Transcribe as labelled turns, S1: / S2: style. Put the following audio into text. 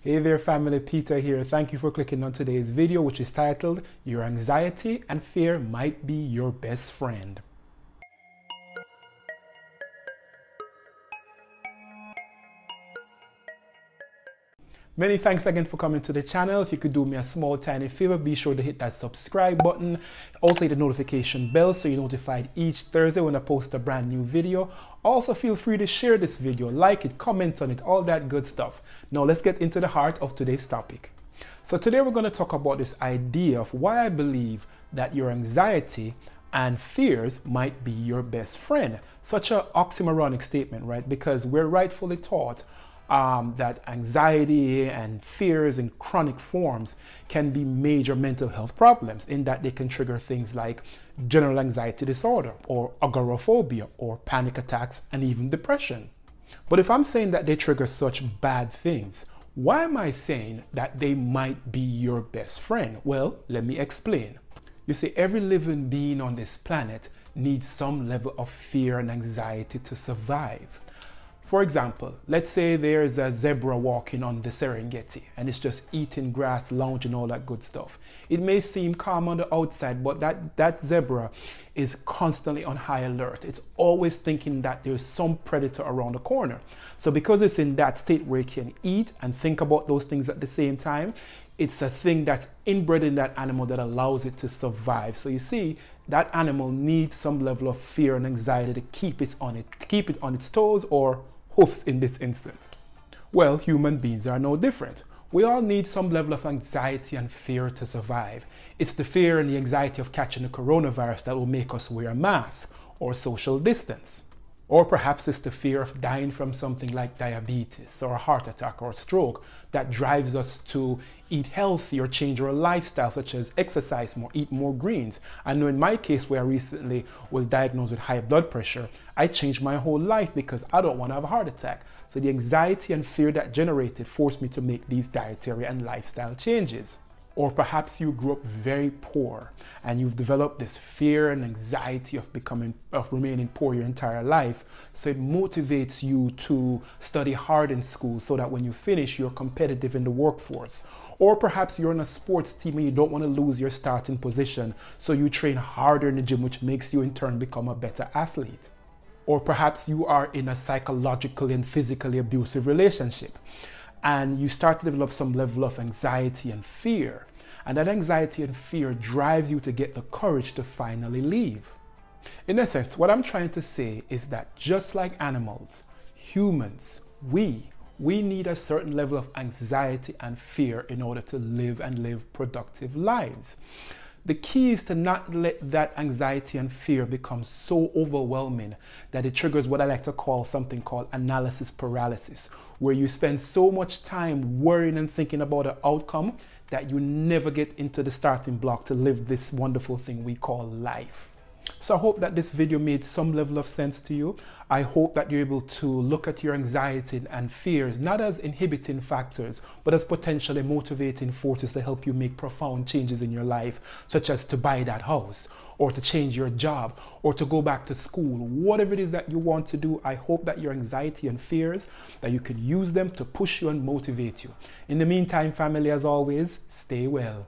S1: Hey there family, Peter here. Thank you for clicking on today's video, which is titled, Your Anxiety and Fear Might Be Your Best Friend. Many thanks again for coming to the channel. If you could do me a small tiny favor, be sure to hit that subscribe button. Also hit the notification bell so you're notified each Thursday when I post a brand new video. Also feel free to share this video, like it, comment on it, all that good stuff. Now let's get into the heart of today's topic. So today we're going to talk about this idea of why I believe that your anxiety and fears might be your best friend. Such an oxymoronic statement, right? Because we're rightfully taught that anxiety and fears in chronic forms can be major mental health problems, in that they can trigger things like general anxiety disorder or agoraphobia or panic attacks and even depression. But if I'm saying that they trigger such bad things, why am I saying that they might be your best friend? Well, let me explain. You see, every living being on this planet needs some level of fear and anxiety to survive. For example, let's say there's a zebra walking on the Serengeti and it's just eating grass, lounging, all that good stuff. It may seem calm on the outside, but that zebra is constantly on high alert. It's always thinking that there's some predator around the corner. So because it's in that state where it can eat and think about those things at the same time, it's a thing that's inbred in that animal that allows it to survive. So you see, that animal needs some level of fear and anxiety to keep it on its toes, or hoofs in this instance. Well, human beings are no different. We all need some level of anxiety and fear to survive. It's the fear and the anxiety of catching the coronavirus that will make us wear a mask or social distance. Or perhaps it's the fear of dying from something like diabetes or a heart attack or a stroke that drives us to eat healthy or change our lifestyle, such as exercise more, eat more greens. I know in my case, where I recently was diagnosed with high blood pressure, I changed my whole life because I don't want to have a heart attack. So the anxiety and fear that generated forced me to make these dietary and lifestyle changes. Or perhaps you grew up very poor and you've developed this fear and anxiety of remaining poor your entire life. So it motivates you to study hard in school so that when you finish, you're competitive in the workforce. Or perhaps you're on a sports team and you don't want to lose your starting position, so you train harder in the gym, which makes you in turn become a better athlete. Or perhaps you are in a psychologically and physically abusive relationship, and you start to develop some level of anxiety and fear. And that anxiety and fear drives you to get the courage to finally leave. In essence, what I'm trying to say is that just like animals, humans, we need a certain level of anxiety and fear in order to live and live productive lives. The key is to not let that anxiety and fear become so overwhelming that it triggers what I like to call something called analysis paralysis, where you spend so much time worrying and thinking about the outcome that you never get into the starting block to live this wonderful thing we call life. So I hope that this video made some level of sense to you. I hope that you're able to look at your anxiety and fears not as inhibiting factors, but as potentially motivating forces to help you make profound changes in your life, such as to buy that house, or to change your job, or to go back to school. Whatever it is that you want to do, I hope that your anxiety and fears, that you can use them to push you and motivate you. In the meantime, family, as always, stay well.